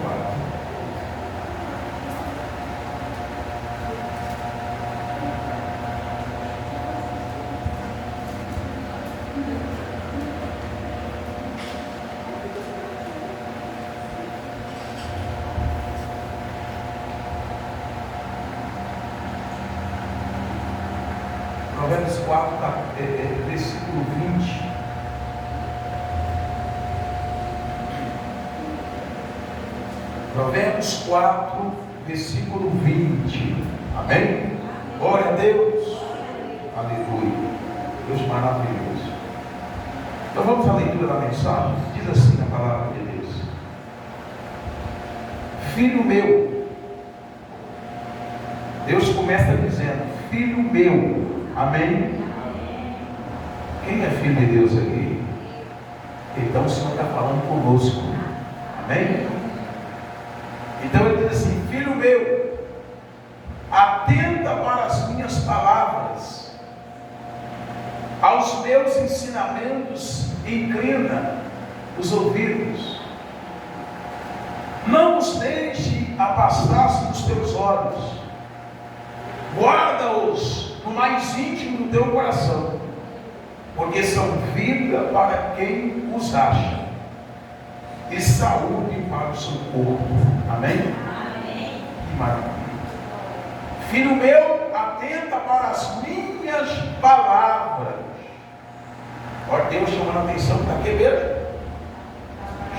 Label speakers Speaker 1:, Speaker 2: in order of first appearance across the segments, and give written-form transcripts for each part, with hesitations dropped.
Speaker 1: palavra. Provérbios 4, versículo 20. Provérbios 4, versículo 20. Amém? Glória a Deus. Aleluia. Deus maravilhoso. Então vamos à leitura da mensagem. Diz assim a palavra de Deus: Filho meu. Deus começa dizendo: Filho meu. Amém? Quem é filho de Deus aqui? Então o Senhor está falando conosco. Amém? Então ele diz assim: Filho meu, atenta para as minhas palavras, aos meus ensinamentos inclina os ouvidos, não os deixe afastar-se dos teus olhos, guarda-os no mais íntimo do teu coração, porque são vida para quem os acha e saúde para o seu corpo. Amém? Amém. Que maravilha. Filho meu, atenta para as minhas palavras. Olha, Deus chamando a atenção para quem mesmo?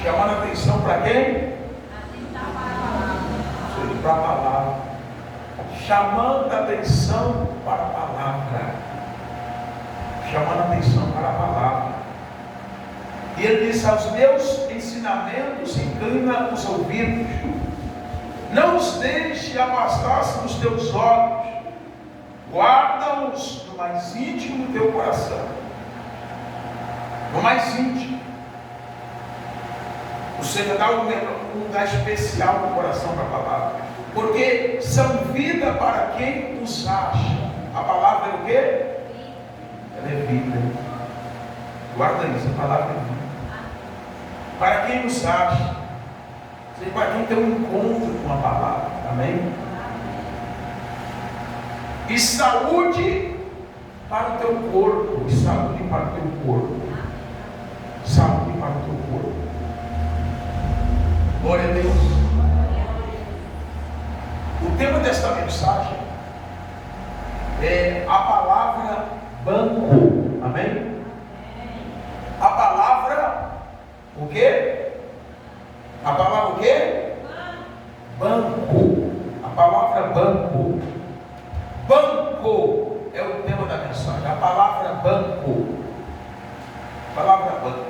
Speaker 1: Chamando a atenção para quem? Para a palavra. Chamando a atenção para a palavra. Chamando a atenção para a palavra. E ele diz: aos meus ensinamentos inclina os ouvidos, não os deixe afastar-se dos teus olhos, guarda-os no mais íntimo do teu coração. No mais íntimo. Você dá um lugar especial no coração para a palavra, porque são vida para quem os acha. A palavra é o quê? Ela é vida. Guarda isso, a palavra é vida. Para quem nos acha, para quem tem um encontro com a palavra. Amém? E saúde para o teu corpo. E saúde para o teu corpo. Saúde para o teu corpo. Glória a Deus. O tema desta mensagem é a palavra banco. Amém? A palavra o quê? A palavra o quê? Banco. A palavra banco. Banco é o tema da mensagem. A palavra banco. A palavra banco.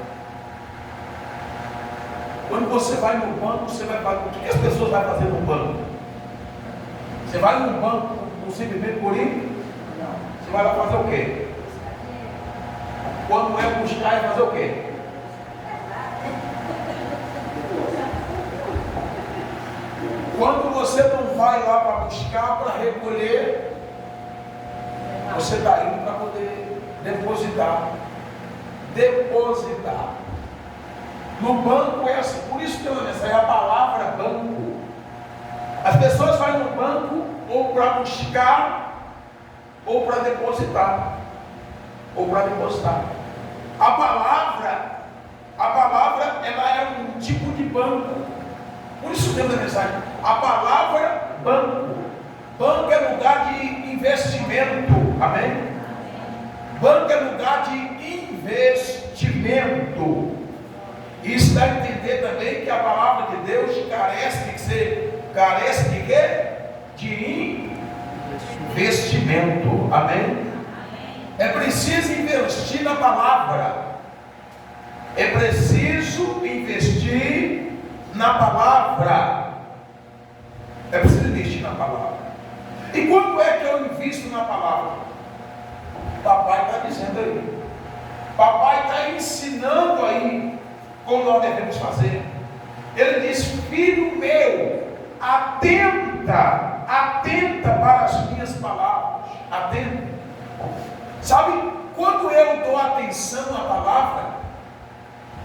Speaker 1: Quando você vai no banco, você vai fazer. O que as pessoas vão fazer no banco? Você vai no banco, não simplesmente por ir? Não. Você vai lá fazer o quê? Quando é buscar, é fazer o quê? Quando você não vai lá para buscar, para recolher, você está indo para poder depositar. Depositar. No banco é assim, por isso que eu é a palavra banco. As pessoas vão no banco ou para buscar ou para depositar. Ou para depositar. A palavra ela é um tipo de banco. Por isso temos a mensagem. A palavra banco. Banco é lugar de investimento. Amém? Banco é lugar de investimento. Isso dá a entender também que a palavra de Deus carece de quê? De investimento. Amém? É preciso investir na palavra. É preciso investir na palavra. É preciso investir na palavra. E quando é que eu invisto na palavra? Papai está dizendo aí. Papai está ensinando aí como nós devemos fazer. Ele diz: filho meu, atenta para as minhas palavras. Atenta. Sabe, quando eu dou atenção à palavra,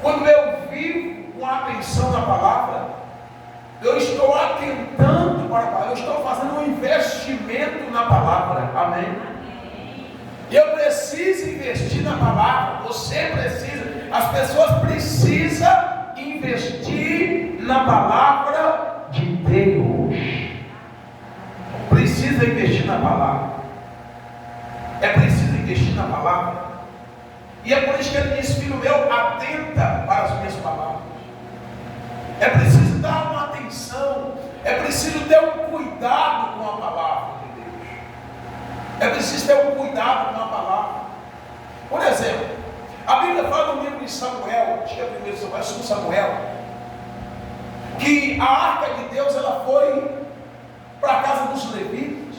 Speaker 1: quando eu vivo com atenção na palavra, eu estou atentando para a palavra, eu estou fazendo um investimento na palavra, amém? Eu preciso investir na palavra, você precisa, as pessoas precisam investir na palavra de Deus, precisa investir na palavra, é preciso investir na palavra, e é por isso que ele diz: filho meu, atenta para as minhas palavras. É preciso dar uma atenção, é preciso ter um cuidado com a palavra de Deus, é preciso ter um cuidado com a palavra. Por exemplo, a Bíblia fala no livro de Samuel, acho que é 1 Samuel, 2 Samuel, que a arca de Deus ela foi para a casa dos levitas.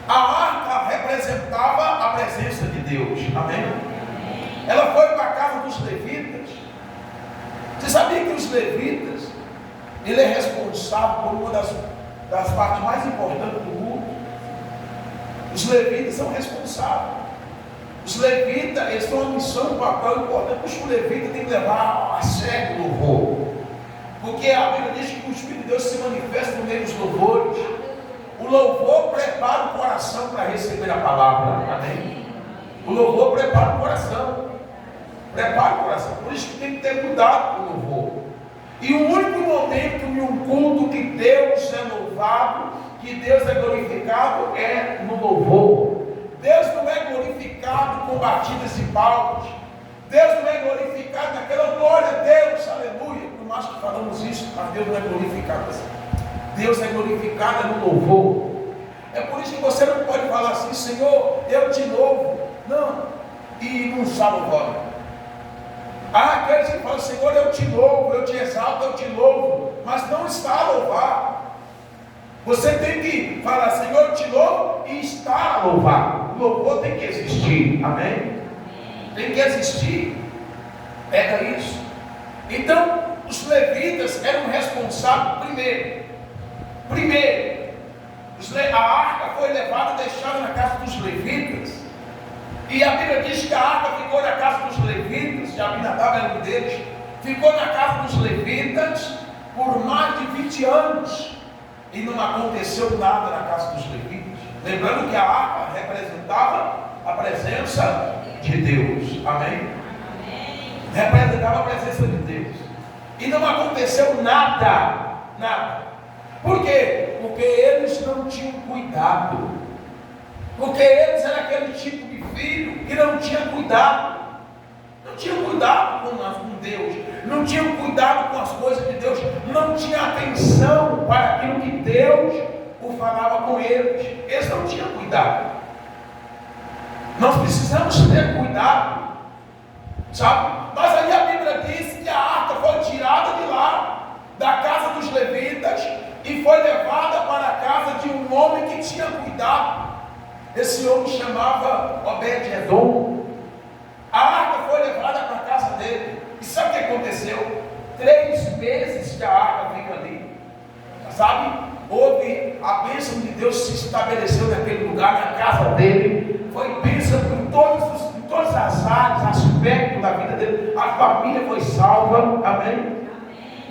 Speaker 1: A arca representava a presença de Deus, amém? Ela foi para a casa dos levitas. Você sabia que os levitas, ele é responsável por uma das partes mais importantes do mundo? Os levitas são responsáveis. Os levitas, eles têm uma missão, um papel importante. Por isso o levita tem que levar a sério o louvor, porque a Bíblia diz que o Espírito de Deus se manifesta no meio dos louvores. O louvor prepara o coração para receber a palavra, amém? O louvor prepara o coração. Prepara o coração. Por isso que tem que ter cuidado com o louvor. E o único momento em um culto que Deus é louvado, que Deus é glorificado, é no louvor. Deus não é glorificado com batidas de palmas. Deus não é glorificado naquela glória a Deus, aleluia. Por mais que falamos isso, mas Deus não é glorificado assim. Deus é glorificado no louvor. É por isso que você não pode falar assim: Senhor, eu te louvo. Não, e não está louvando. Há aqueles que falam: Senhor, eu te louvo, eu te exalto, eu te louvo, mas não está a louvar. Você tem que falar: Senhor, eu te louvo, e está a louvar. O louvor tem que existir, amém? Tem que existir. Pega isso. Então, os levitas eram responsáveis primeiro, a arca foi levada e deixada na casa dos levitas. E a Bíblia diz que a arca ficou na casa dos levitas, de Abinadab era um deles, ficou na casa dos levitas por mais de 20 anos, e não aconteceu nada na casa dos levitas. Lembrando que a arca representava a presença de Deus, amém? Representava a presença de Deus, e não aconteceu nada. Por quê? Porque eles não tinham cuidado, porque eles eram aquele tipo de filho que não tinha cuidado, não tinha cuidado com Deus, não tinha cuidado com as coisas de Deus, não tinha atenção para aquilo que Deus falava com eles. Eles não tinham cuidado. Nós precisamos ter cuidado, sabe? Mas aí a Bíblia diz que a arca foi tirada de lá, da casa dos levitas, e foi levada para a casa de um homem que tinha cuidado. Esse homem chamava Obed-Edom. A arca foi levada para a casa dele. E sabe o que aconteceu? 3 meses que a arca fica ali, sabe? Houve a bênção de Deus se estabeleceu naquele lugar, na casa dele. Foi bênção em todas as áreas, aspectos da vida dele. A família foi salva, amém?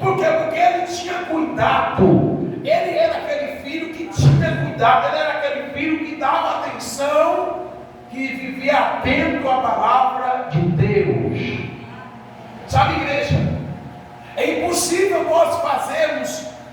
Speaker 1: Porque ele tinha cuidado. Ele era aquele filho que tinha cuidado. Ele era aquele filho que dava atenção, que vivia atento à palavra de Deus. Sabe, igreja? É impossível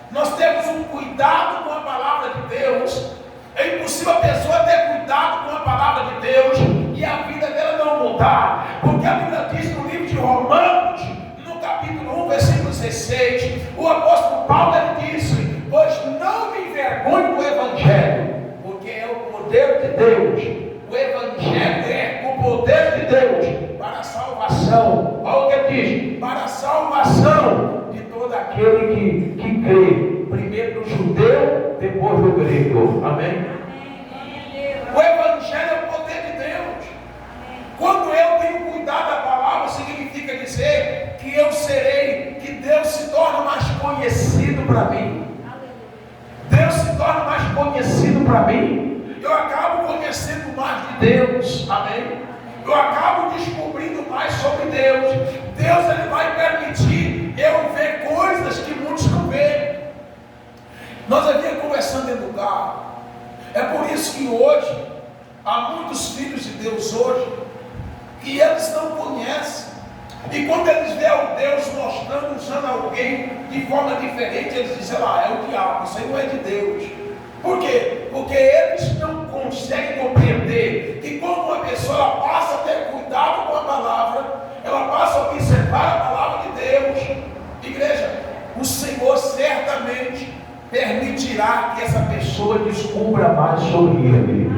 Speaker 1: nós temos um cuidado com a palavra de Deus. É impossível a pessoa ter cuidado com a palavra de Deus e a vida dela não mudar. Porque a Bíblia diz no livro de Romanos, no capítulo 1, versículo 16, o apóstolo Paulo ele disse: pois não me envergonho do Evangelho, porque é o poder de Deus. O Evangelho é o poder de Deus para a salvação. Olha o que ele diz: para a salvação de todo aquele que crê, primeiro do judeu, depois do grego. Amém? O Evangelho é o poder de Deus. Quando eu tenho cuidado da palavra, significa dizer que eu serei, que Deus se torna mais conhecido para mim. Deus se torna mais conhecido para mim. Eu acabo conhecendo mais de Deus, amém? Eu acabo descobrindo mais sobre Deus. Deus ele vai permitir eu ver coisas que muitos não veem. Nós havíamos conversando dentro do carro. É por isso que hoje, há muitos filhos de Deus hoje, que eles não conhecem. E quando eles veem o Deus mostrando, usando alguém de forma diferente, eles dizem, é o diabo, isso aí não é de Deus. Por quê? Porque eles não conseguem compreender que quando uma pessoa ela passa a ter cuidado com a palavra, ela passa a observar a palavra de Deus. Igreja, o Senhor certamente permitirá que essa pessoa descubra mais sobre Ele.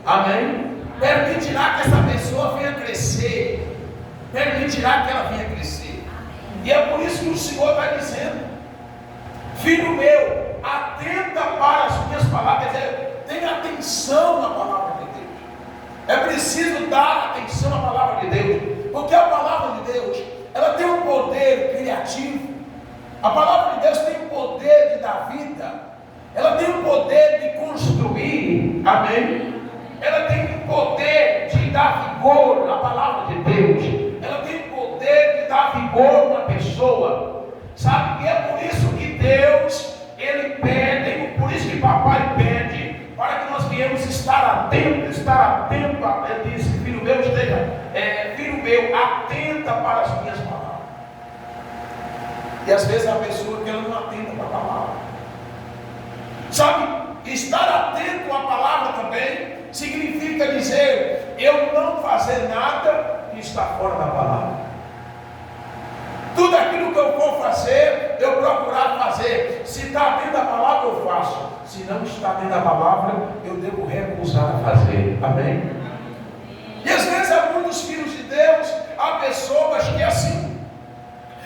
Speaker 1: Amém? Permitirá que essa pessoa venha crescer. Permitirá que ela venha crescer. E é por isso que o Senhor está dizendo, filho meu, atenta para as minhas palavras. Quer dizer, tenha atenção na palavra de Deus. É preciso dar atenção à palavra de Deus, porque a palavra de Deus, ela tem um poder criativo. A palavra de Deus tem o poder de dar vida. Ela tem o poder de construir. Amém? Ela tem o poder de dar vigor à palavra de Deus. Ela tem o poder de dar vigor a uma pessoa. Sabe? E é por isso que Deus, Ele pede, por isso que papai pede, para que nós viemos estar atentos. Ele disse, filho meu, filho meu, atenta para as minhas palavras. E às vezes a pessoa que ela não atenta para a palavra. Sabe, estar atento à palavra também significa dizer, eu não fazer nada que está fora da palavra. Tudo aquilo que eu vou fazer, eu procurar fazer. Se está dentro da palavra, eu faço. Se não está dentro da palavra, eu devo recusar a fazer. Amém? E às vezes há muitos filhos de Deus, há pessoas que é assim.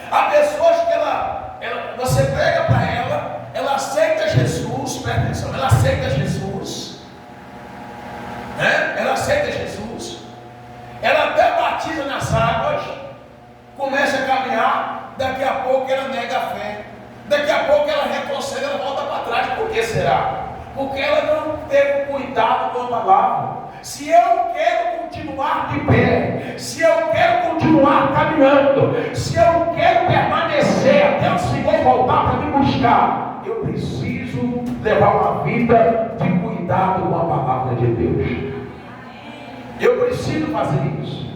Speaker 1: Há pessoas que você prega para ela aceita Jesus, presta atenção, ela aceita Jesus, né? Ela aceita Jesus, ela até batiza nas águas, começa a caminhar, daqui a pouco ela nega a fé, daqui a pouco ela retrocede, ela volta para trás. Por que será? Porque ela não teve cuidado com a palavra. Se eu quero continuar de pé, se eu quero continuar caminhando, se eu quero permanecer até o Senhor voltar para me buscar, eu preciso levar uma vida de cuidado com a palavra de Deus. Eu preciso fazer isso.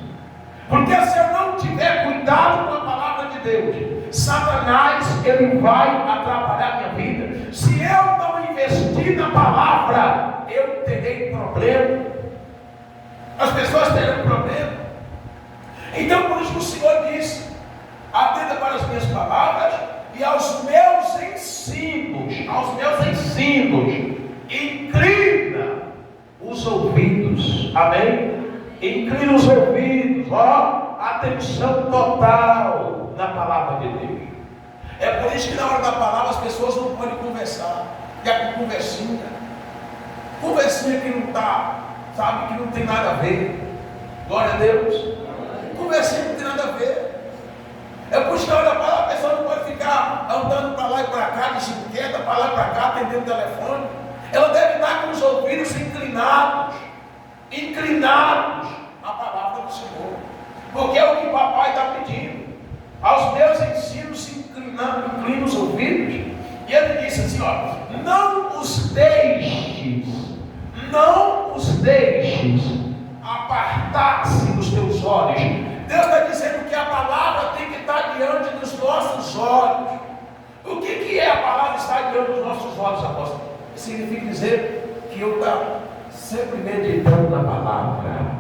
Speaker 1: Porque se eu não tiver cuidado com a palavra de Deus, Satanás, ele vai atrapalhar minha vida. Se eu não investir na palavra, eu terei problema. As pessoas terão problema. Então por isso que o Senhor disse, atenta para as minhas palavras e aos meus ensinos, inclina os ouvidos. Amém? Inclina os ouvidos, atenção total na palavra de Deus. É por isso que na hora da palavra as pessoas não podem conversar. E a conversinha que não está, sabe, que não tem nada a ver. Glória a Deus. Conversinha que não tem nada a ver. É por isso que na hora da palavra a pessoa não pode ficar andando para lá e para cá, de bicicleta, para lá e para cá, atendendo o telefone. Ela deve estar com os ouvidos inclinados à palavra do Senhor, porque é o que o papai está pedindo. Aos meus ensinos inclina os ouvidos. E ele disse assim, não os deixes apartar-se dos teus olhos. Deus está dizendo que a palavra tem que estar diante dos nossos olhos. O que é a palavra estar diante dos nossos olhos, apóstolo? Significa dizer que eu estou sempre meditando na palavra.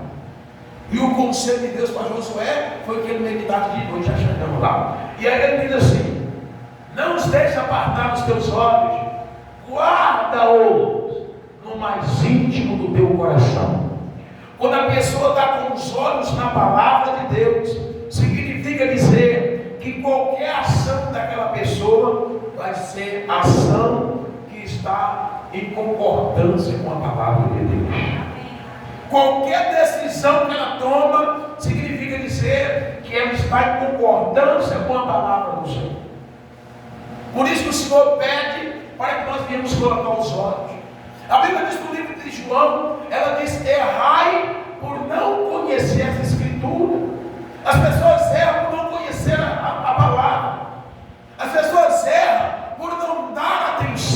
Speaker 1: E o conselho de Deus para Josué foi que ele meditasse de noite, já chegamos lá. E aí ele diz assim, não os deixe apartar dos teus olhos, guarda-os no mais íntimo do teu coração. Quando a pessoa está com os olhos na palavra de Deus, significa dizer que qualquer ação daquela pessoa vai ser ação que está em concordância com a palavra de Deus. Qualquer decisão que ela toma, significa dizer que ela está em concordância com a palavra do Senhor. Por isso que o Senhor pede para que nós venhamos colocar os olhos. A Bíblia diz no livro de João, ela diz, errai por não conhecer as Escrituras. As pessoas erram por não conhecer a palavra. As pessoas erram por não dar atenção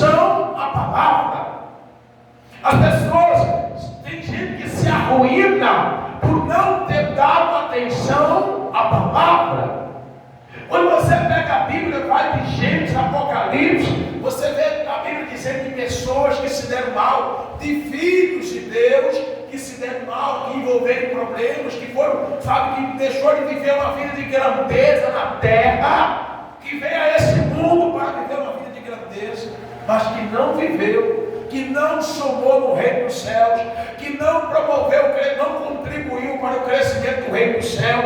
Speaker 1: Gênesis, Apocalipse, você vê a Bíblia dizendo de pessoas que se deram mal, de filhos de Deus que se deram mal, que envolveram problemas, que foram, sabe, que deixou de viver uma vida de grandeza na terra, que veio a esse mundo para viver uma vida de grandeza, mas que não viveu, que não somou no reino dos céus, que não promoveu, não contribuiu para o crescimento do reino do céu,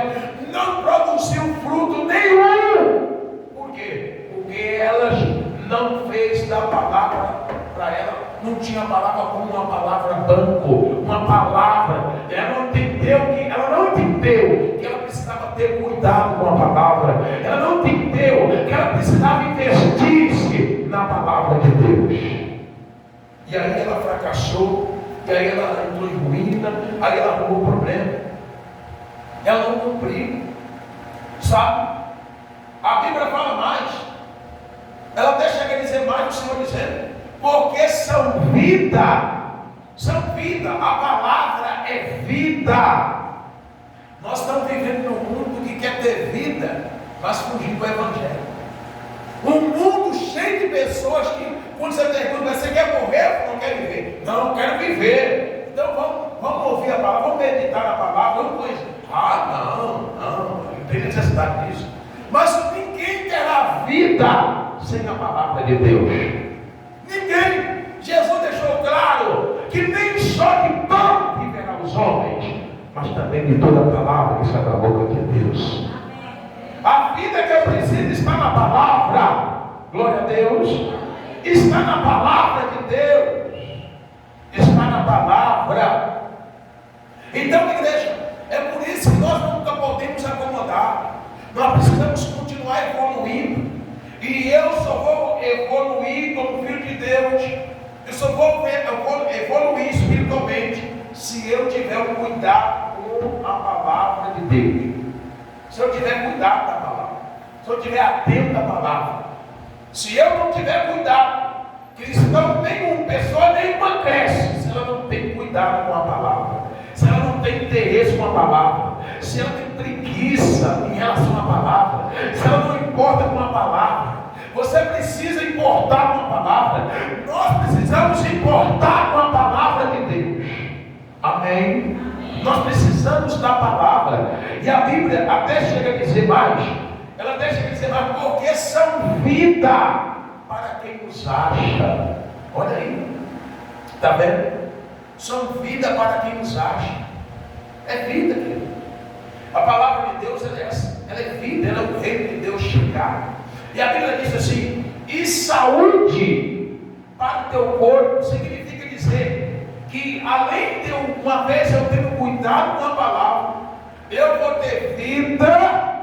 Speaker 1: não produziu fruto nenhum. Por quê? Porque elas não fez da palavra para ela, não tinha a palavra como uma palavra banco, uma palavra. Ela não entendeu que ela precisava ter cuidado com a palavra. Ela não entendeu que ela precisava investir-se na palavra de Deus. E aí ela fracassou, e aí ela entrou em ruína, aí ela arrumou problema. Ela não cumpriu, sabe? A Bíblia fala mais. Ela até chega a dizer mais, o Senhor dizendo, porque são vida, a palavra é vida. Nós estamos vivendo num mundo que quer ter vida, mas fugindo do Evangelho. Um mundo cheio de pessoas que, quando você pergunta, você quer morrer ou não quer viver? Não, quero viver. Então vamos ouvir a palavra, vamos meditar na palavra, vamos conhecer. Não tem necessidade disso. Mas ninguém terá vida sem a palavra de Deus. Ninguém. Jesus deixou claro que nem só de pão viverão os homens, mas também de toda a palavra que sai da boca de Deus. A vida que eu preciso está na palavra. Glória a Deus. Está na palavra de Deus. Está na palavra. Então, igreja, é por isso que nós nunca podemos acomodar. Nós precisamos continuar evoluindo. E eu só vou evoluir como filho de Deus. Eu só vou evoluir espiritualmente se eu tiver um cuidado com a palavra de Deus. Se eu tiver cuidado da palavra. Se eu estiver atento à palavra. Se eu não tiver cuidado, cristão nenhum, pessoa nenhuma cresce se ela não tem cuidado com a palavra. Se ela não tem interesse com a palavra, se ela tem preguiça em relação à palavra, se ela não importa com a palavra, você precisa importar com a palavra. Nós precisamos importar com a palavra de Deus. Amém? Nós precisamos da palavra. E a Bíblia até chega a dizer mais. Ela até chega a dizer mais, porque são vida para quem nos acha. Olha aí. Está vendo? São vida para quem nos acha. É vida, querido. A palavra de Deus ela é vida, ela é o reino de Deus chegar. E a Bíblia diz assim: e saúde para o teu corpo. Significa dizer que além de uma vez eu tenho cuidado com a palavra, eu vou ter vida,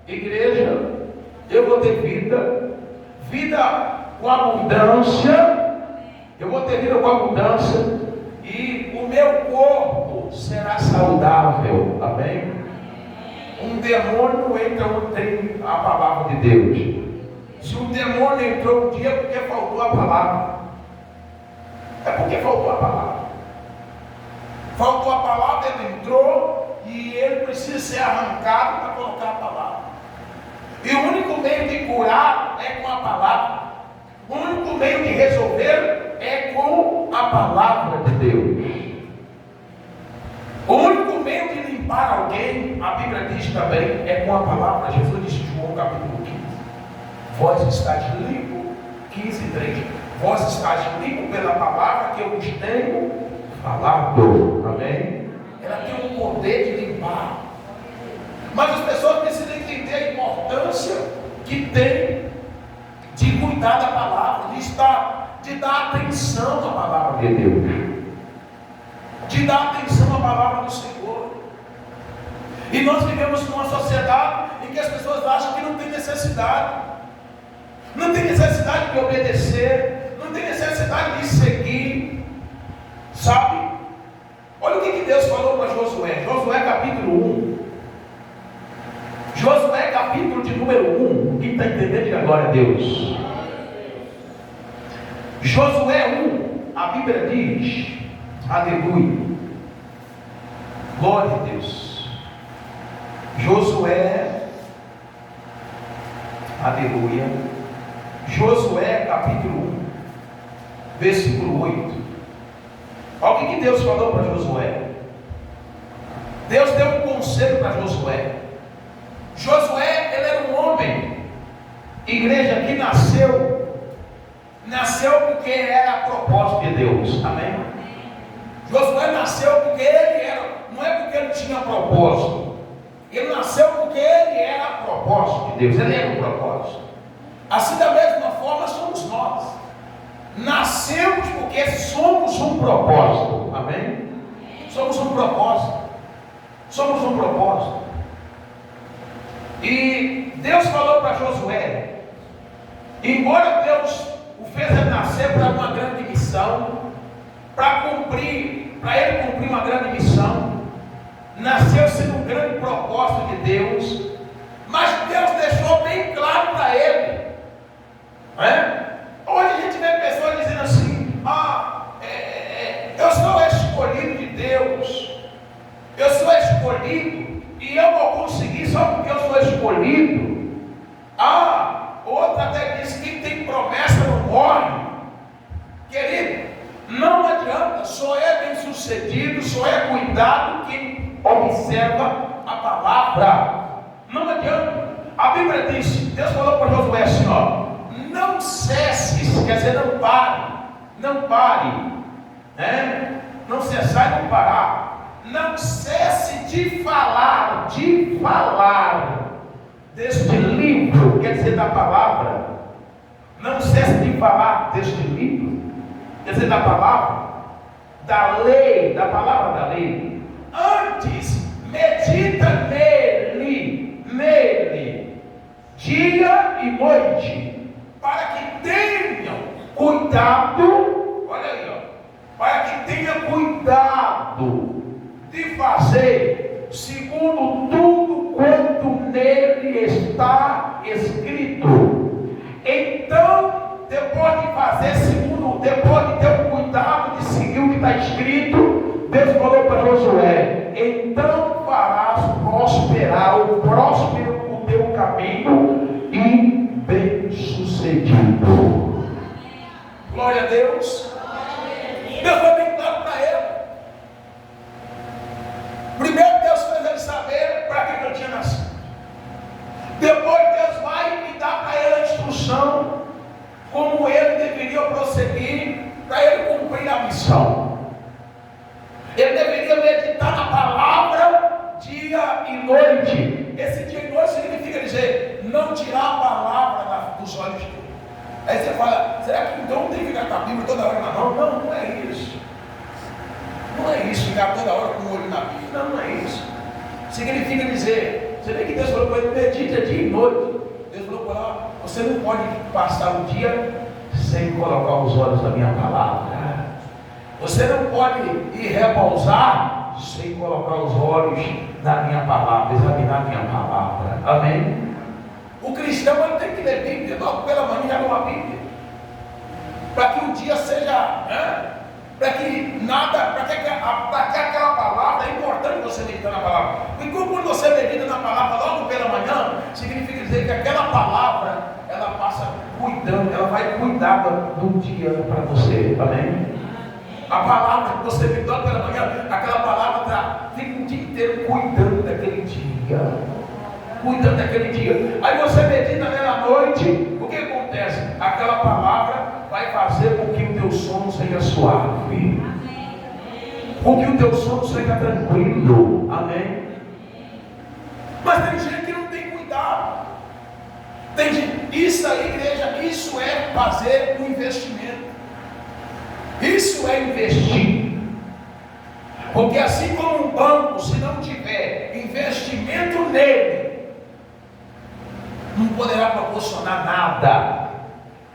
Speaker 1: igreja, eu vou ter vida com abundância. Eu vou ter vida com abundância e o meu corpo será saudável. Amém? Um demônio entra onde tem a palavra de Deus. Se um demônio entrou um dia é porque faltou a palavra. É porque faltou a palavra. Faltou a palavra, ele entrou e ele precisa ser arrancado para colocar a palavra. E o único meio de curar é com a palavra. O único meio de resolver é com a palavra de Deus. O único meio de limpar alguém, a Bíblia diz também, é com a palavra. Jesus disse em João capítulo 15: vós estáis limpos, 15:3. Vós estáis limpos pela palavra que eu vos tenho falado. Amém? Ela tem o poder de limpar. Mas as pessoas precisam entender a importância que tem de cuidar da palavra, de dar atenção à palavra de Deus, de dar atenção à palavra do Senhor. E nós vivemos numa sociedade em que as pessoas acham que não tem necessidade de obedecer, não tem necessidade de seguir, sabe? Olha o que Deus falou para Josué. Josué capítulo 1. Josué capítulo de número 1. Quem está entendendo, diga glória a Deus. Josué 1, a Bíblia diz, aleluia, glória a Deus. Josué Aleluia. Josué capítulo 1, versículo 8. Olha o que Deus falou para Josué. Deus deu um conselho para Josué. Josué, ele era um homem, igreja, que nasceu porque era a propósito de Deus. Amém? Josué nasceu porque ele era, não é porque ele tinha propósito. Ele nasceu porque ele era a propósito de Deus. Ele era o propósito. Assim, da mesma forma, somos nós. Nascemos porque somos um propósito. Amém? Somos um propósito. Somos um propósito. E Deus falou para Josué, embora Deus o fez nascer para uma grande missão, para ele cumprir uma grande missão, nasceu sendo um grande propósito de Deus, mas Deus deixou bem claro para ele, hoje a gente vê pessoas dizendo assim, eu sou escolhido de Deus, eu sou escolhido e eu vou conseguir só porque eu sou escolhido. Outra até diz que quem tem promessa não morre. Querido, não adianta, só é bem sucedido, só é cuidado quem observa a palavra. Não adianta. A Bíblia diz, Deus falou para Josué assim, não cesses, quer dizer, não pare, não cessar e não parar. Não cesse de falar deste livro, quer dizer, da palavra. Não cesse de falar deste livro, quer dizer, da palavra, da lei, da palavra da lei. Antes, medita nele, dia e noite, para que tenham cuidado, olha aí, para que tenham cuidado de fazer segundo tudo quanto nele está escrito. Então, depois de fazer depois de ter o cuidado de seguir o que está escrito, Deus falou para Josué, então farás prosperar o teu caminho e bem sucedido. Glória a Deus. Deus foi bem claro para ele. Primeiro Deus fez ele saber para que ele tinha nascido. Depois Deus vai e dá para ele a instrução como ele deveria prosseguir para ele cumprir a missão. Ele deveria meditar na palavra dia e noite. Esse dia e noite significa dizer, não tirar a palavra dos olhos dele. Aí você fala, será que então não tem que ficar com a Bíblia toda hora na mão? Não é isso. Não é isso, ficar toda hora com o olho na Bíblia. Não é isso. Significa dizer, você vê que Deus falou para ele, medita dia e noite. Deus falou para ele, você não pode passar o dia sem colocar os olhos na minha palavra. Você não pode ir repousar sem colocar os olhos na minha palavra, examinar a minha palavra. Amém? O cristão ele tem que ler Bíblia, logo pela manhã já lê a Bíblia. Para que o dia seja... para que aquela palavra, é importante você meditar na palavra. E quando você medita na palavra logo pela manhã, significa dizer que aquela palavra, ela passa cuidando, ela vai cuidar do dia para você. Amém? A palavra que você medita logo pela manhã, aquela palavra fica o dia inteiro cuidando daquele dia. Cuidando daquele dia. Aí você medita nela à noite, o que acontece? Aquela palavra vai fazer com que o teu sono seja suave, com que o teu sono seja tranquilo. Amém? Mas tem gente que não tem cuidado. Tem gente, isso aí, igreja, isso é fazer um investimento. Isso é investir. Porque assim como um banco, se não tiver investimento nele, não poderá proporcionar nada.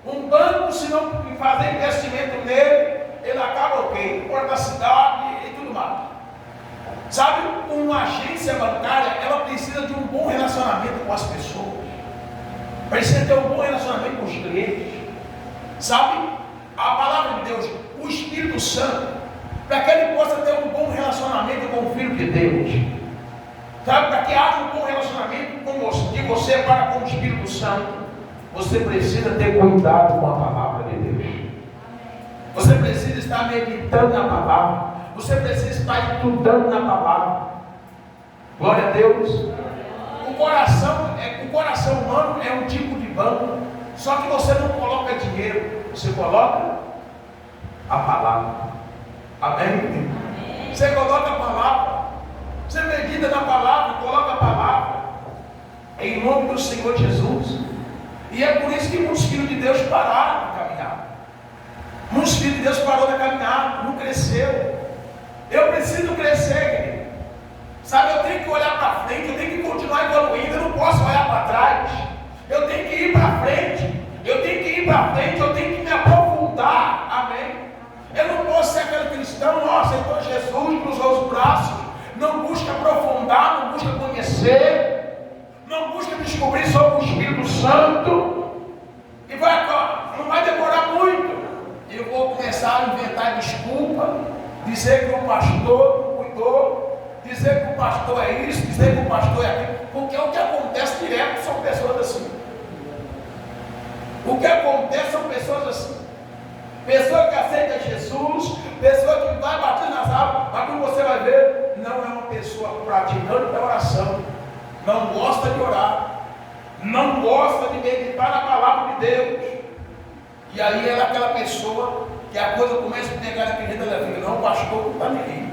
Speaker 1: Um banco, se não fazer investimento nele, ele acaba o quê? Fora da cidade e tudo mais. Sabe, uma agência bancária, ela precisa de um bom relacionamento com as pessoas. Precisa ter um bom relacionamento com os clientes. Sabe, a palavra de Deus, o Espírito Santo, para que ele possa ter um bom relacionamento com o Filho de Deus. Sabe, para que haja um bom relacionamento de você para com o Espírito Santo. você precisa ter cuidado com a palavra de Deus. Você precisa estar meditando na palavra. Você precisa estar estudando na palavra. Glória a Deus. O coração humano é um tipo de banco. Só que você não coloca dinheiro, você coloca a palavra. Amém? Você coloca a palavra. Você medita na palavra, coloca a palavra. Em nome do Senhor Jesus. E é por isso que muitos filhos de Deus pararam de caminhar. Muitos filhos de Deus pararam de caminhar, não cresceu. Eu preciso crescer, querido. Sabe, eu tenho que olhar para frente, eu tenho que continuar evoluindo, eu não posso olhar para trás. Eu tenho que ir para frente, eu tenho que ir para frente, eu tenho que me aprofundar. Amém? Eu não posso ser aquele cristão, aceitou Jesus, cruzou os braços, não busca aprofundar, não busca conhecer, não busca descobrir sobre o Espírito Santo, e não vai demorar muito. Eu vou começar a inventar desculpa, dizer que o pastor não cuidou, dizer que o pastor é isso, dizer que o pastor é aquilo, porque o que acontece direto são pessoas assim. O que acontece são pessoas assim. Pessoa que aceita Jesus, pessoa que vai bater nas águas, mas quando você vai ver, não é uma pessoa praticando a oração, não gosta de orar, não gosta de meditar na palavra de Deus. E aí ela é aquela pessoa que a coisa começa a pegar naquele jeito, ela fica, não, o pastor não está nem aí,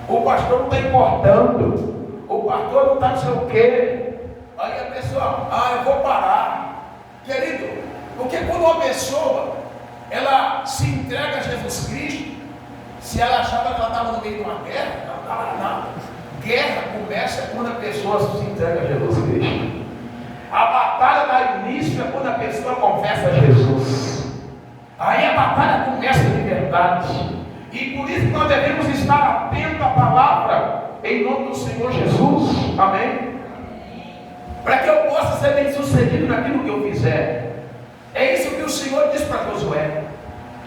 Speaker 1: o pastor não está importando, o pastor não está não sei o quê. Aí a pessoa, eu vou parar. Querido, porque quando uma pessoa ela se entrega a Jesus Cristo, se ela achava que ela estava no meio de uma guerra, ela não estava nada. Guerra começa quando a pessoa se entrega a Jesus Cristo. A batalha dá início quando a pessoa confessa a Jesus. Aí a batalha começa de verdade. E por isso nós devemos estar atentos à palavra em nome do Senhor Jesus. Amém? Para que eu possa ser bem sucedido naquilo que eu fizer. É isso que o Senhor diz para Josué: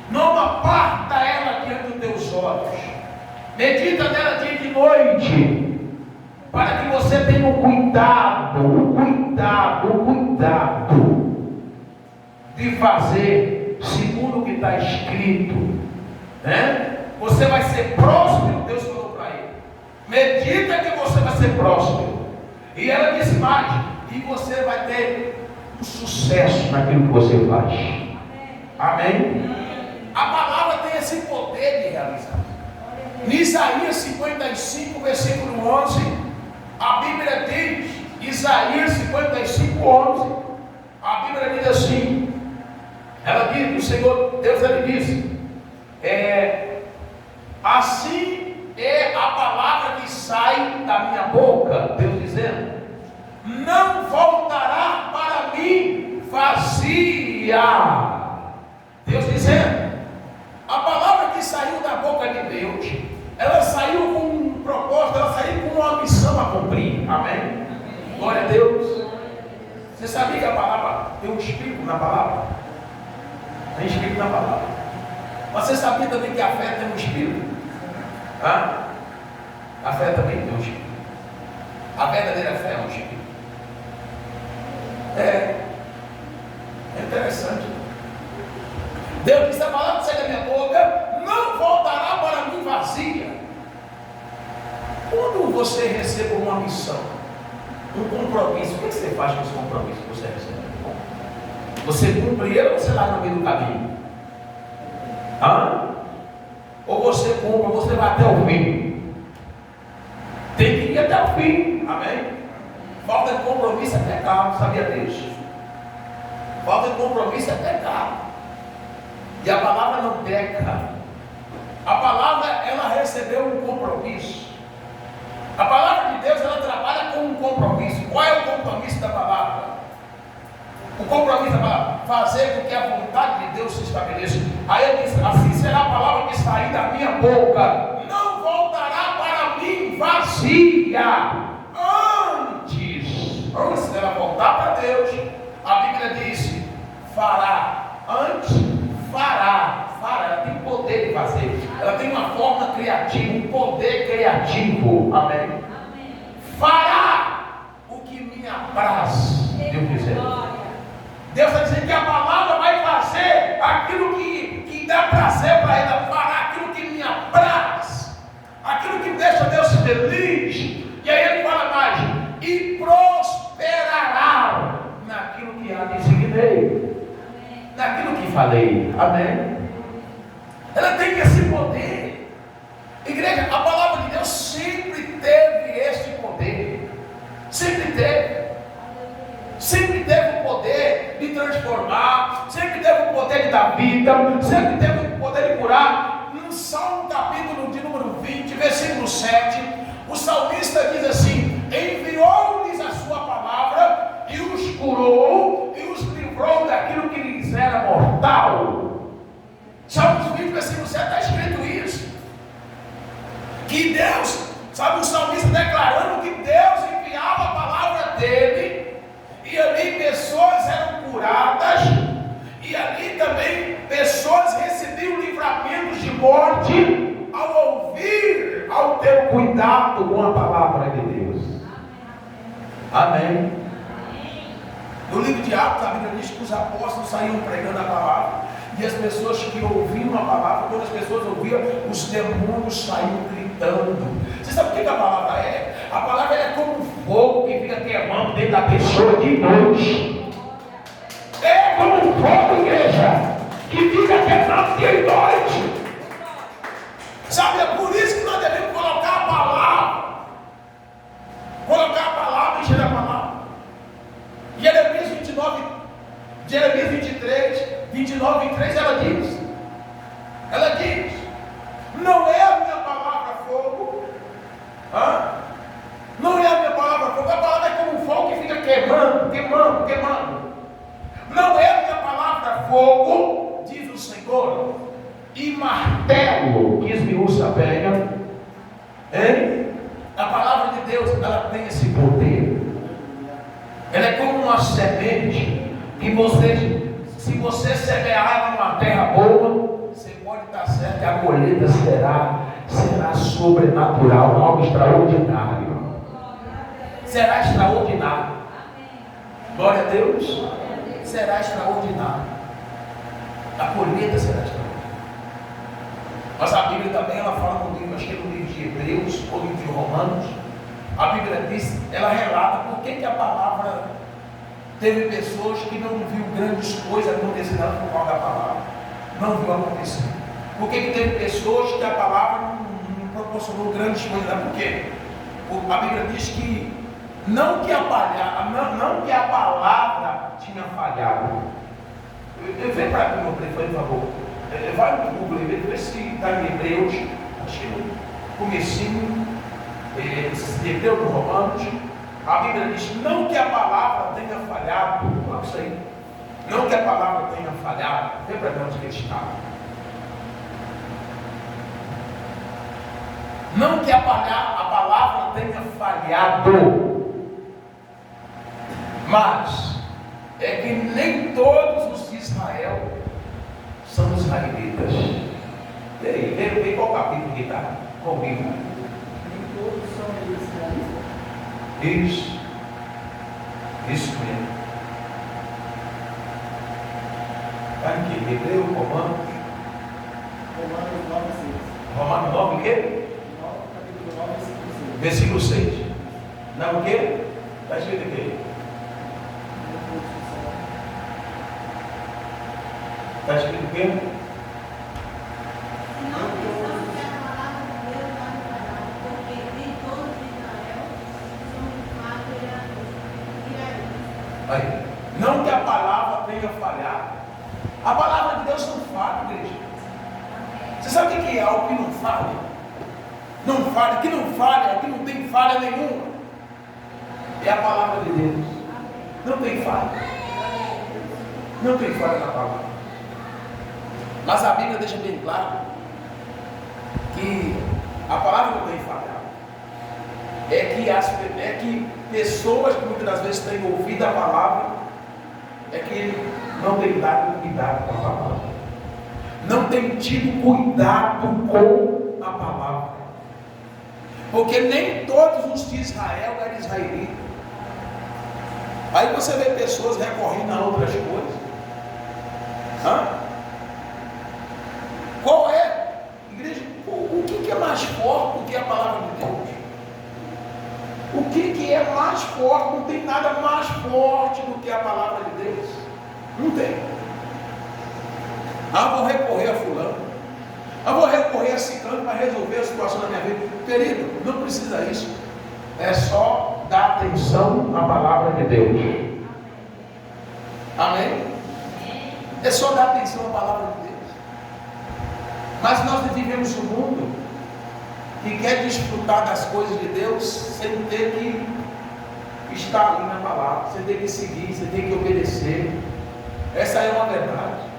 Speaker 1: não aparta ela diante dos teus olhos, medita nela dia e noite, para que você tenha o cuidado de fazer segundo o que está escrito, né? Você vai ser próspero, Deus falou para ele. Medita que você vai ser próspero. E ela disse mais: e você vai ter sucesso naquilo que você faz. Amém? A palavra tem esse poder de realizar. Em Isaías 55, versículo 11, a Bíblia diz, Isaías 55, 11, a Bíblia diz assim, ela diz, o Senhor Deus, ele diz, assim é a palavra que sai da minha boca, Deus dizendo, não voltará para mim vazia. Deus dizendo, a palavra que saiu da boca de Deus, ela saiu com um propósito, ela saiu com uma missão a cumprir. Amém? Glória a Deus. Você sabia que a palavra tem um espírito na palavra? Tem espírito na palavra. Você sabia também que a fé tem um espírito? A fé também tem um espírito. A verdadeira fé é um espírito. É interessante. Deus disse: a palavra que sai da minha boca não voltará para mim vazia. Quando você recebe uma missão, um compromisso, o que você faz com esse compromisso que você recebe? Você cumpre ele ou você lá no meio do caminho? Ou você cumpre, ou você vai até o fim? Tem que ir até o fim. Amém? Falta de compromisso é pecado, sabia disso? Falta de compromisso é pecado. E a palavra não peca. A palavra, ela recebeu um compromisso. A palavra de Deus, ela trabalha com um compromisso. Qual é o compromisso da palavra? O compromisso da palavra: fazer com que a vontade de Deus se estabeleça. Aí ele diz: assim será a palavra que sair da minha boca, não voltará para mim vazia. Antes dela voltar para Deus, a Bíblia diz: fará. Antes, fará. Ela tem poder de fazer. Ela tem uma forma criativa, um poder criativo. Amém? Fará o que me apraz. Deus quiser. Deus está dizendo que a palavra vai fazer aquilo que dá prazer para ele, fará aquilo que me apraz, aquilo que deixa Deus feliz. E aí ele fala mais: e prosperará naquilo que há designei, naquilo que falei. Amém? Ela tem esse poder. Igreja, a palavra de Deus sempre teve esse poder. Sempre teve. Sempre teve o poder de transformar, sempre teve o poder de dar vida, sempre teve o poder de curar. No Salmo capítulo de número 20, versículo 7, o salmista diz assim: enviou-lhes a sua palavra e os curou e os livrou daquilo que lhes era mortal. Salmos 20, versículo 7, está escrito isso. Que Deus, sabe, o salmista declarando que Deus enviava a palavra dele, e ali pessoas eram curadas, e ali também pessoas recebiam livramentos de morte ao ouvir, ao ter cuidado com a palavra de Deus. Amém. No livro de Atos, a Bíblia diz que os apóstolos saíam pregando a palavra, e as pessoas que ouviam a palavra, quando as pessoas ouviam, os demônios saíam gritando. Você sabe o que a palavra é? A palavra é como um fogo que fica queimando dentro da pessoa de noite. É como um fogo, igreja, que fica queimando dia e noite. Sabe, é por isso que nós devemos colocar a palavra. Colocar a palavra e encher a palavra. Jeremias 29, Jeremias 23, 29 e 3, ela diz: não é a minha palavra fogo, não é a minha palavra fogo, a palavra é como um fogo que fica queimando. Não é a minha palavra fogo, diz o Senhor, e martelo que esmiuça a velha. A palavra de Deus, ela tem esse poder. Ela é como uma semente que você, se você semear ela numa terra boa, você pode estar certo que a colheita será sobrenatural, algo extraordinário. Será extraordinário. Glória a Deus. Será extraordinário. A colheita será extraordinária. Mas a Bíblia também, ela fala no livro, acho que é no livro de Hebreus ou no livro de Romanos, a Bíblia diz, ela relata por que a palavra teve pessoas que não viu grandes coisas acontecendo por causa da palavra. Não viu acontecer. Por que teve pessoas que a palavra não proporcionou grandes coisas? Por quê? A Bíblia diz que não que a palavra tinha falhado. Vem para mim, meu prefeito, por favor. Vai no Google e vê se está em Hebreus, acho que no comecinho, Hebreus do Romanos. A Bíblia diz: não que a palavra tenha falhado. Olha isso aí. Não que a palavra tenha falhado. Vê para mim onde que ele está. Não que a palavra tenha falhado, mas é que nem todos os de Israel são israelitas. Vê qual capítulo que está comigo.
Speaker 2: Nem todos são israelitas.
Speaker 1: Isso mesmo. Está aqui, Hebreu, Romanos
Speaker 2: 9, 6.
Speaker 1: Romanos 9, o quê?
Speaker 2: Capítulo 9,
Speaker 1: Versículo
Speaker 2: versículo 6.
Speaker 1: 6. Não, o quê? Está escrito aqui. Está escrito o quê?
Speaker 3: Não pensamos que a palavra de Deus vai falhar, porque nem todos de Israel são de fato israelitas.
Speaker 1: Aí. Não que a palavra tenha falhado. A palavra de Deus não falha, igreja. Você sabe o que é algo que não falha? Não falha, que não falha, que não tem falha nenhuma. É a palavra de Deus. Não tem falha. Não tem falha na palavra. Mas a Bíblia deixa bem claro que a palavra não tem falhado. É que pessoas que muitas das vezes têm ouvido a palavra, é que não têm dado cuidado com a palavra. Não têm tido cuidado com a palavra. Porque nem todos os de Israel eram israelitas. Aí você vê pessoas recorrendo a outras coisas. Qual é, igreja, o que é mais forte do que a palavra de Deus? O que é mais forte? Não tem nada mais forte do que a palavra de Deus. Não tem. Vou recorrer a fulano. Vou recorrer a ciclano para resolver a situação da minha vida. Querido, não precisa isso. É só dar atenção à palavra de Deus. Amém? É só dar atenção à palavra de Deus. Mas nós vivemos um mundo que quer desfrutar das coisas de Deus sem ter que estar ali na palavra, sem ter que seguir, sem ter que obedecer. Essa é uma verdade.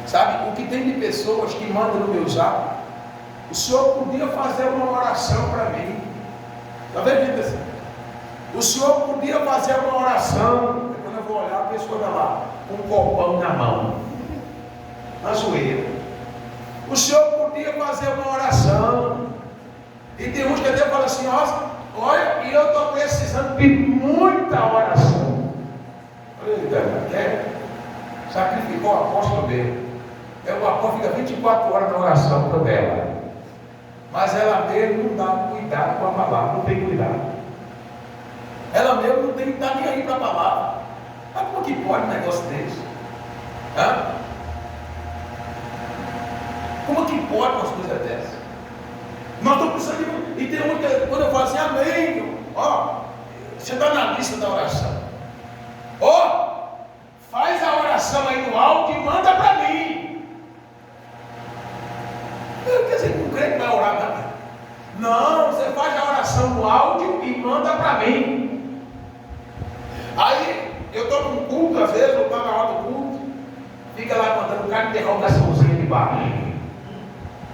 Speaker 1: Sabe, o que tem de pessoas que mandam no meu zap, o senhor podia fazer uma oração para mim. Está vendo assim? O senhor podia fazer uma oração. Quando eu vou olhar, a pessoa está lá, com um copão na mão, na zoeira. O senhor podia fazer uma oração. E tem uns que até falam assim: olha, e eu estou precisando de muita oração. Olha, sacrificou o apóstolo dele. O apóstolo fica 24 horas na oração para dela. Mas ela mesmo não dá cuidado com a palavra, não tem cuidado. Ela mesmo não tem que dar nem aí para a palavra. Mas como que pode um negócio desse? Como que pode umas coisas dessas? Nós estamos precisando de... E tem um que, quando eu falo assim, amém, você está na lista da oração. Faz a oração aí no alto e manda para mim. Quer dizer, o crente vai orar nada. Não, você faz a oração no áudio e manda para mim. Aí, eu estou num culto, às vezes, eu estou na hora do culto, fica lá mandando o cara interrogaçãozinha de baixo.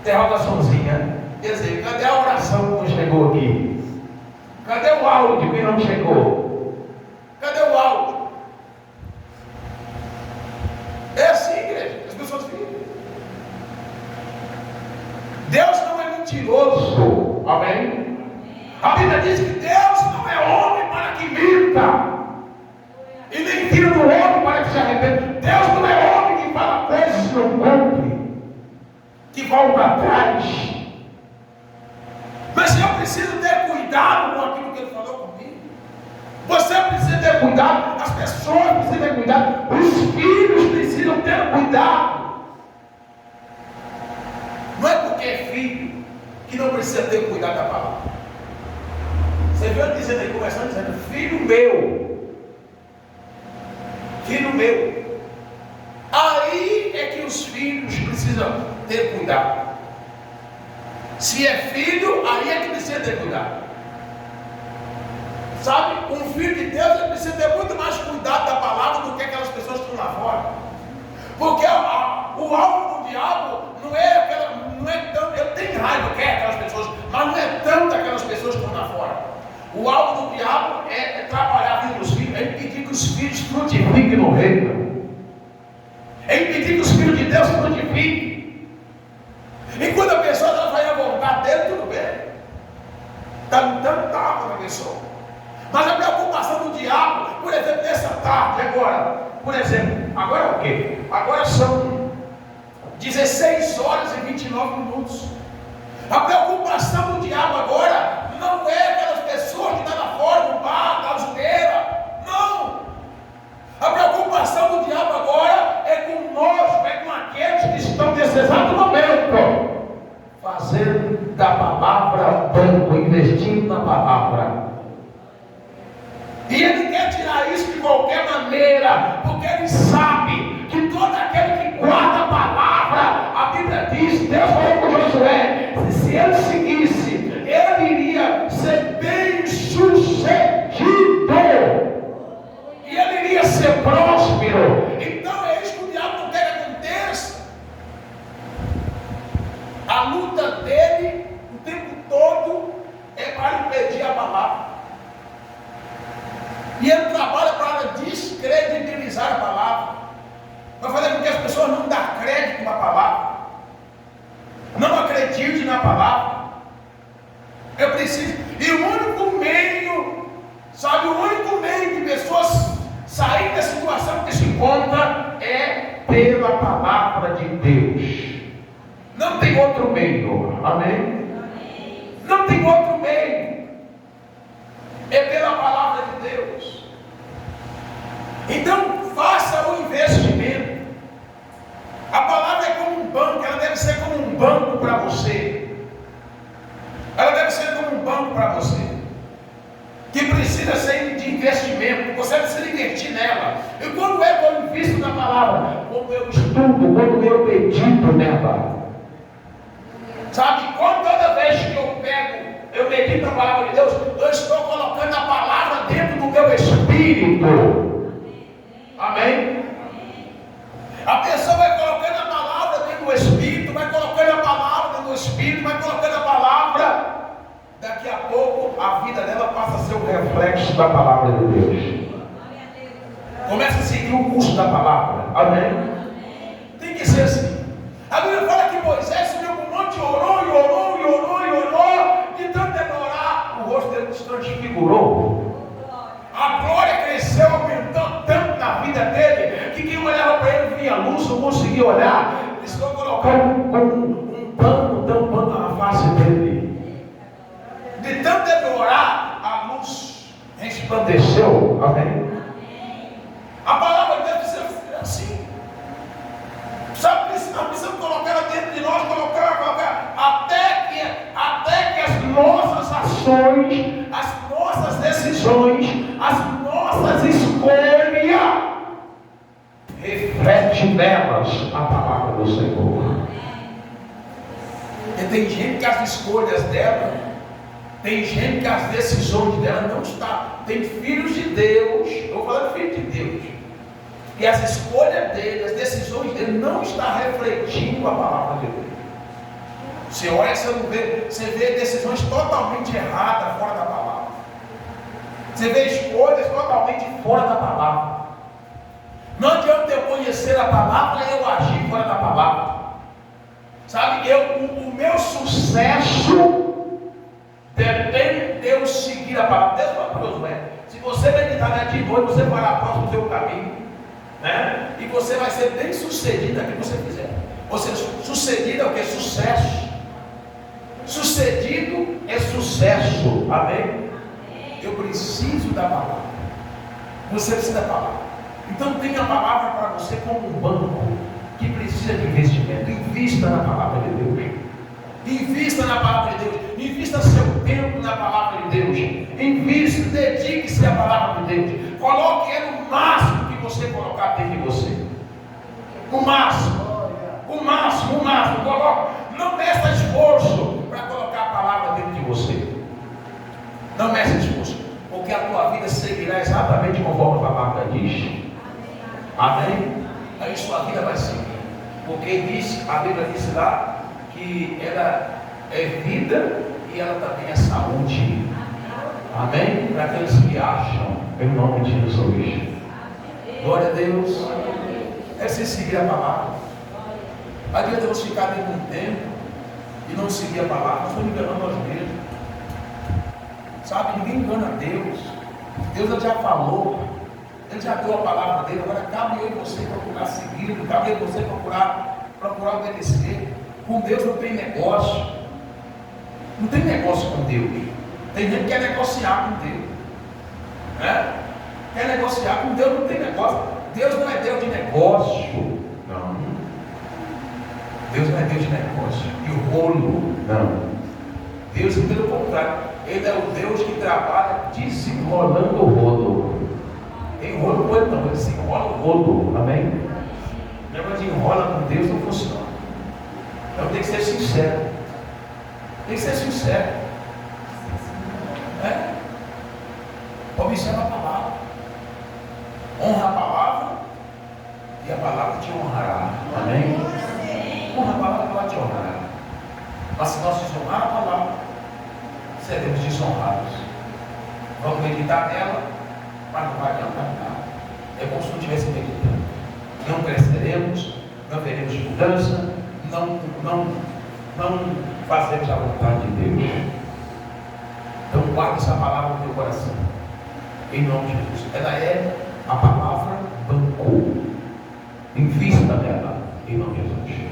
Speaker 1: Interrogaçãozinha. Quer dizer, cadê a oração que não chegou aqui? Cadê o áudio que não chegou? Cadê o áudio? É assim, igreja, as pessoas ficam. Deus não é mentiroso, amém? A Bíblia diz que Deus não é homem para que minta, e nem filho do homem para que se arrependa. Deus não é homem que fala coisas que não cumpre, que volta atrás. Mas eu preciso ter cuidado com aquilo que Ele falou comigo. Você precisa ter cuidado, as pessoas precisam ter cuidado, os filhos precisam ter cuidado. Não é porque é filho que não precisa ter cuidado da palavra. Você viu ele dizendo aí, começando dizendo, filho meu. Filho meu. Aí é que os filhos precisam ter cuidado. Se é filho, aí é que precisa ter cuidado. Sabe, um filho de Deus ele precisa ter muito mais cuidado da palavra do que aquelas pessoas que estão lá fora. Porque o alvo do diabo não é tão, ele tem raiva, quer aquelas pessoas, mas não é tanto aquelas pessoas que estão lá fora. O alvo do diabo é trabalhar a vida dos filhos, é impedir que os filhos frutifiquem no reino. É impedir que os filhos de Deus frutifiquem. E quando a pessoa não vai à vontade dele, tudo bem. Está me dando tapa na pessoa. Mas a preocupação do diabo, por exemplo, nessa tarde, agora, por exemplo, agora é o quê? Agora são 16 horas e 29 minutos. A preocupação do diabo agora não é aquelas pessoas que estão lá fora, no bar, na azuleira. Não! A preocupação do diabo agora é conosco, é com aqueles que estão nesse exato momento fazendo da palavra banco, investindo na palavra. E ele quer tirar isso de qualquer maneira, porque ele sabe que todo aquele que guarda a palavra, a Bíblia diz, Deus falou com Josué, se ele seguisse, ele iria ser bem sucedido, e ele iria ser próspero. Então é isso que o diabo não quer que aconteça. A luta dele, o tempo todo, é para impedir a palavra. E ele trabalha para descredibilizar a palavra, para fazer com que as pessoas não dêem crédito na palavra, não acreditem na palavra. Eu preciso, e o único meio, sabe, o único pessoa sair da situação que se encontra é pela palavra de Deus. Não tem outro meio. Amém? Não tem outro meio. É pela palavra de Deus. Então faça o investimento. A palavra é como um banco. Ela deve ser como um banco para você. Ela deve ser como um banco para você, que precisa ser de investimento. Você precisa investir nela. E quando eu invisto na palavra, quando eu estudo, quando eu medito nela, sabe, toda vez que eu medito na palavra de Deus, eu estou colocando a palavra dentro do meu espírito. Amém? A pessoa vai colocando a palavra dentro do espírito, vai colocando a palavra dentro do espírito, vai colocando a palavra. Daqui a pouco a vida dela passa a ser o reflexo da palavra de Deus. Começa a seguir o curso da palavra. Amém? Tem que ser assim. A Bíblia fala que Moisés subiu para o monte, orou, de tanto demorar, o rosto dele se transfigurou. A glória cresceu, aumentou tanto na vida dele, que quem olhava para ele via luz, não conseguia olhar. Eles estão colocando um pano tampando na face dele. De tanto demorar, a luz resplandeceu. Amém? A palavra deve ser assim. Sabe, nós precisamos colocar ela dentro de nós, colocar até que as nossas ações, as nossas decisões, as nossas escolhas refletem nelas a palavra do Senhor. E tem gente que as escolhas dela, tem gente que as decisões dela não estão. Tem filhos de Deus, eu vou falar de filhos de Deus, e as escolhas dele, as decisões dele não estão refletindo a palavra de Deus. Você olha, você não vê, você vê decisões totalmente erradas fora da palavra. Você vê escolhas totalmente fora da palavra. Não adianta eu conhecer a palavra e eu agir fora da palavra. Sabe, o meu sucesso depende de eu seguir a palavra. Deus é maravilhoso, né? Se você meditar de noite, você vai lá próximo do seu caminho, né? E você vai ser bem sucedido naquilo que você fizer. Ou seja, sucedido é o que? Sucesso. Sucedido é sucesso. Amém? Eu preciso da palavra. Você precisa da palavra. Então tenha a palavra para você como um banco que precisa de investimento. Invista na palavra de Deus. Invista na palavra de Deus. Invista seu tempo na palavra de Deus. Invista, dedique-se à palavra de Deus. Coloque ela o máximo que você colocar dentro de você. O máximo. O máximo, o máximo. Coloque. Não meça esforço para colocar a palavra dentro de você. Não meça esforço. Porque a tua vida seguirá exatamente conforme a palavra diz. Amém? Aí sua vida vai seguir. Porque diz, a Bíblia diz lá que ela é vida e ela também é saúde. Amém? Para aqueles que acham, em nome de Jesus. Glória a Deus. É você seguir a palavra. Adianta você ficar dentro de um tempo e não seguir a palavra. Nós estamos enganando nós mesmos. Sabe, ninguém engana Deus. Deus já falou. Ele já deu a palavra dele. Agora cabe eu e você procurar seguir. Cabe eu e você procurar obedecer. Com Deus não tem negócio. Não tem negócio com Deus. Tem gente que quer negociar com Deus, né? Quer negociar com Deus, não tem negócio. Deus não é Deus de negócio. Não. Deus não é Deus de negócio. E o rolo, não. Deus, pelo contrário, Ele é o Deus que trabalha desenrolando o rolo. Tem rolo com Ele não, Ele desenrola o rolo. Amém? O negócio de enrola com Deus não funciona. Então tem que ser sincero. Tem que ser sincero. Observa a palavra. Honra a palavra e a palavra te honrará. Amém? Honra a palavra que ela te honrará. Mas se nós desonrar a palavra, seremos desonrados. Vamos meditar nela, mas não vai adiantar nada. É como se não estivesse meditando. Não cresceremos, não teremos mudança, não fazemos a vontade de Deus. Então guarde essa palavra no teu coração. Em nome de Jesus. Ela é a palavra banco. Invista nela. Em nome de Jesus.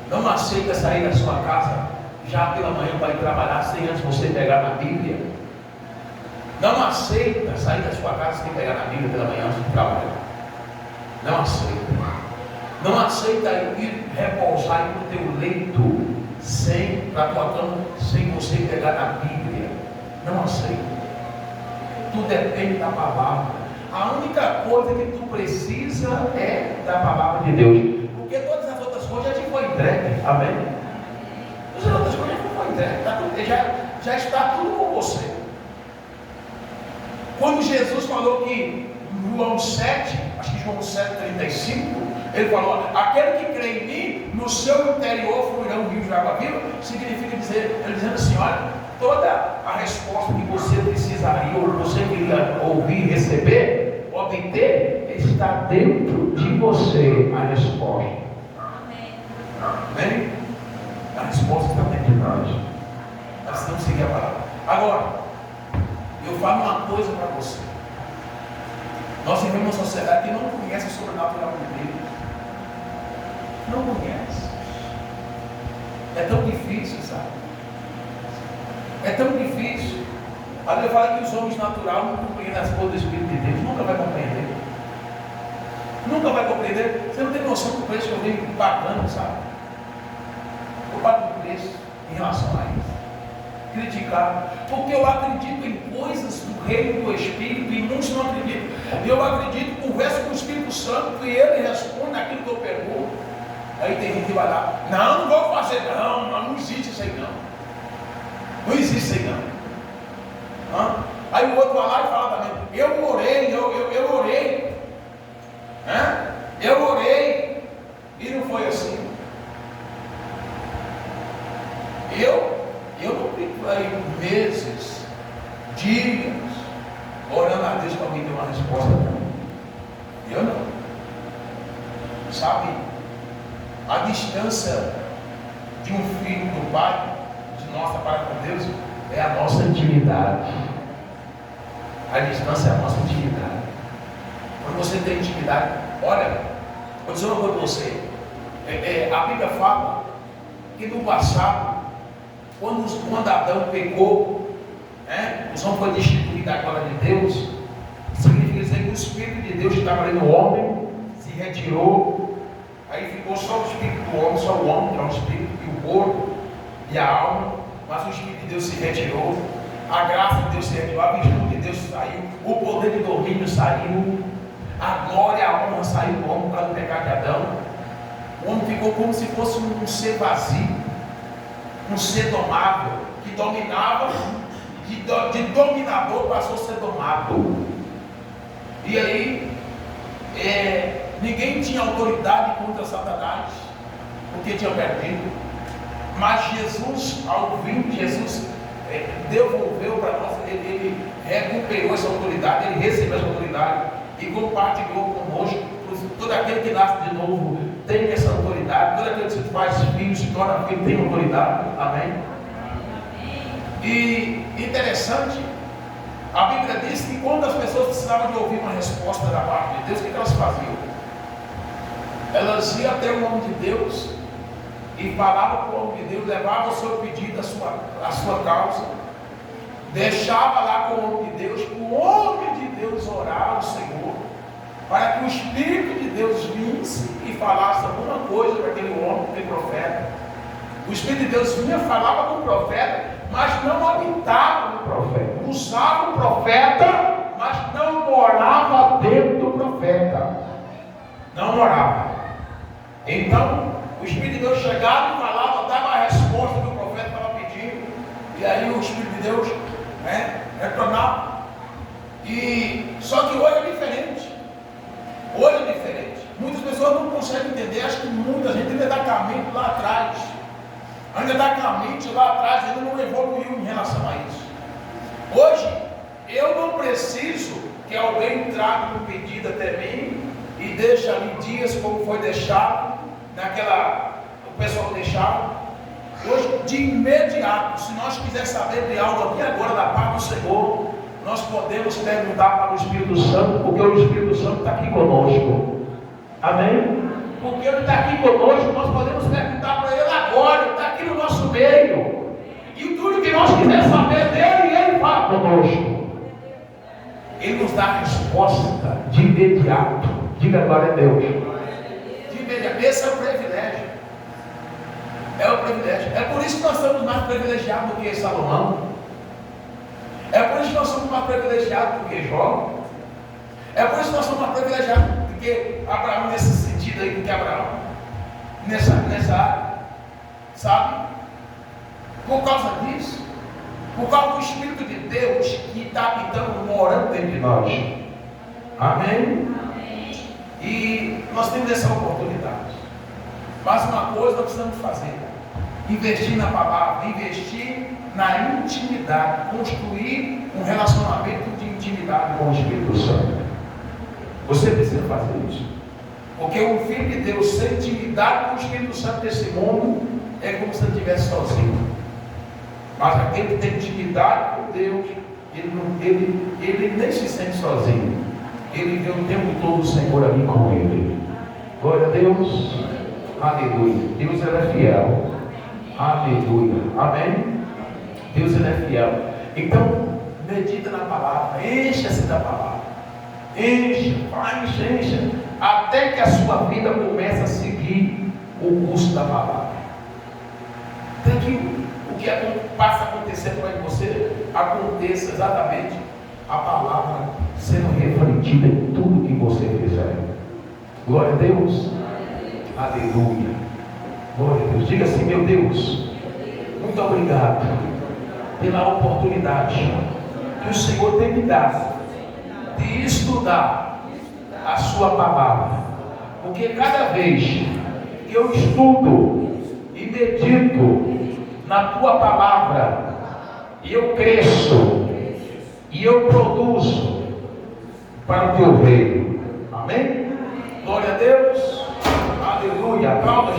Speaker 1: Não aceita sair da sua casa já pela manhã para ir trabalhar sem antes você pegar na Bíblia. Não aceita sair da sua casa sem pegar na Bíblia pela manhã antes de trabalhar. Não aceita. Não aceita ir repousar no teu leito para tua cama sem você pegar na Bíblia. Não aceita. Tudo depende da palavra. A única coisa que tu precisa é da palavra de Deus. Porque todas as outras coisas já te foi entregue. Amém? Todas as outras coisas já te foi entregue. Já está tudo com você. Quando Jesus falou que João 7, acho que João 7,35, ele falou: aquele que crê em mim, no seu interior fluirão rios de água viva. Significa dizer, ele dizendo assim: olha, toda a resposta que você precisaria, ou você queria ouvir, receber, obter, está dentro de você a resposta. Amém? A resposta está dentro de nós. Nós precisamos seguir a palavra. Agora, eu falo uma coisa para você. Nós vivemos uma sociedade que não conhece o sobrenatural de Deus. Não conhece. É tão difícil, sabe? É tão difícil. A Bíblia fala que os homens naturais não compreendem as coisas do Espírito de Deus. Nunca vai compreender. Nunca vai compreender. Você não tem noção do preço que eu venho pagando, sabe? Eu pago o preço em relação a isso. Criticar. Porque eu acredito em coisas do reino do Espírito e muitos não acreditam. Eu acredito, converso com o Espírito Santo e ele responde aquilo que eu pergunto. Aí tem gente que vai lá: não vou fazer, não existe isso aí não. Não existe isso aí não. Aí o outro vai lá e fala também: eu orei, eu orei. Eu orei e não foi assim. Eu não fico aí meses, dias, orando a Deus para me dar uma resposta. Não. Eu não. Sabe, a distância de um filho do pai, de nossa para com Deus, é a nossa intimidade. A distância é a nossa intimidade. Quando você tem intimidade, olha, vou dizer uma coisa para você. A Bíblia fala que no passado, quando Adão pecou, os homens foram destituídos da glória de Deus, significa dizer que o Espírito de Deus que estava ali no homem se retirou, aí ficou só o Espírito do homem, só o homem, que é o Espírito, e o corpo, e a alma, mas o Espírito de Deus se retirou, a graça de Deus se retirou, a virtude de Deus saiu, o poder de domínio saiu, a glória, a honra saiu do homem por causa do pecado de Adão. O homem ficou como se fosse um ser vazio, um ser domável, que dominava, de dominador passou a ser domado. E aí, ninguém tinha autoridade contra Satanás, porque tinha perdido. Mas Jesus, ao vir, Jesus devolveu para nós, ele recuperou essa autoridade, ele recebeu essa autoridade e compartilhou conosco. Todo aquele que nasce de novo tem essa autoridade, todo aquele que se faz filho se torna filho, tem autoridade. Amém? E interessante, a Bíblia diz que quando as pessoas precisavam de ouvir uma resposta da parte de Deus, o que elas faziam? Elas iam até o homem de Deus e falavam com o homem de Deus, levavam o seu pedido, a sua causa, deixava lá com o homem de Deus, para o homem de Deus orar ao Senhor, para que o Espírito de Deus vinsse e falasse alguma coisa para aquele homem, aquele profeta. O Espírito de Deus vinha, falava com o profeta, mas não habitava no profeta. Usava o profeta, mas não morava dentro do profeta. Não morava. Então, o Espírito de Deus chegava e falava, dava a resposta que o profeta estava pedindo. E aí o Espírito de Deus retornava. Só que hoje é diferente. Hoje é diferente. Muitas pessoas não conseguem entender. Acho que muita gente ainda está caminho lá atrás. Ainda está caminho lá atrás, ainda não evoluiu em relação a isso. Hoje, eu não preciso que alguém traga um pedido até mim e deixe ali dias como foi deixado, o pessoal deixava. Hoje, de imediato, se nós quisermos saber de algo aqui agora da parte do Senhor, nós podemos perguntar para o Espírito Santo, porque o Espírito Santo está aqui conosco. Amém? Porque Ele está aqui conosco, nós podemos perguntar para Ele agora, Ele está aqui no nosso meio. E tudo que nós quisermos saber dele, Ele fala conosco. Ele nos dá a resposta de imediato. Diga glória a Deus. De imediato. Esse é o privilégio. É o privilégio. É por isso que nós somos mais privilegiados do que Salomão. É por isso que nós somos mais privilegiados do que Jó. É por isso que nós somos mais privilegiados do que Abraão, nesse sentido aí, do que Abraão. Nessa área. Sabe? Por causa disso. Por causa do Espírito de Deus que está habitando, morando dentro de nós. Amém? E nós temos essa oportunidade. Mas uma coisa nós precisamos fazer: investir na palavra, investir na intimidade, construir um relacionamento de intimidade com o Espírito Santo. Você precisa fazer isso. Porque um filho de Deus sem intimidade com o Espírito Santo desse mundo é como se ele estivesse sozinho. Mas aquele que tem intimidade com Deus, ele nem se sente sozinho. Ele vê o tempo todo o Senhor ali com ele. Glória a Deus. Aleluia. Deus ele é fiel. Aleluia. Amém? Deus ele é fiel. Então, medita na palavra. Encha-se da palavra. Encha. Até que a sua vida comece a seguir o curso da palavra. Até que o que passa a acontecer com você, aconteça exatamente a palavra sendo refletida em tudo que você fizer. Glória a Deus. Aleluia. Glória a Deus. Diga assim: meu Deus, muito obrigado pela oportunidade que o Senhor tem me dado de estudar a sua palavra. Porque cada vez que eu estudo e medito na tua palavra, e eu cresço, e eu produzo para o teu reino. Amém? Glória a Deus. Aleluia. Aplauda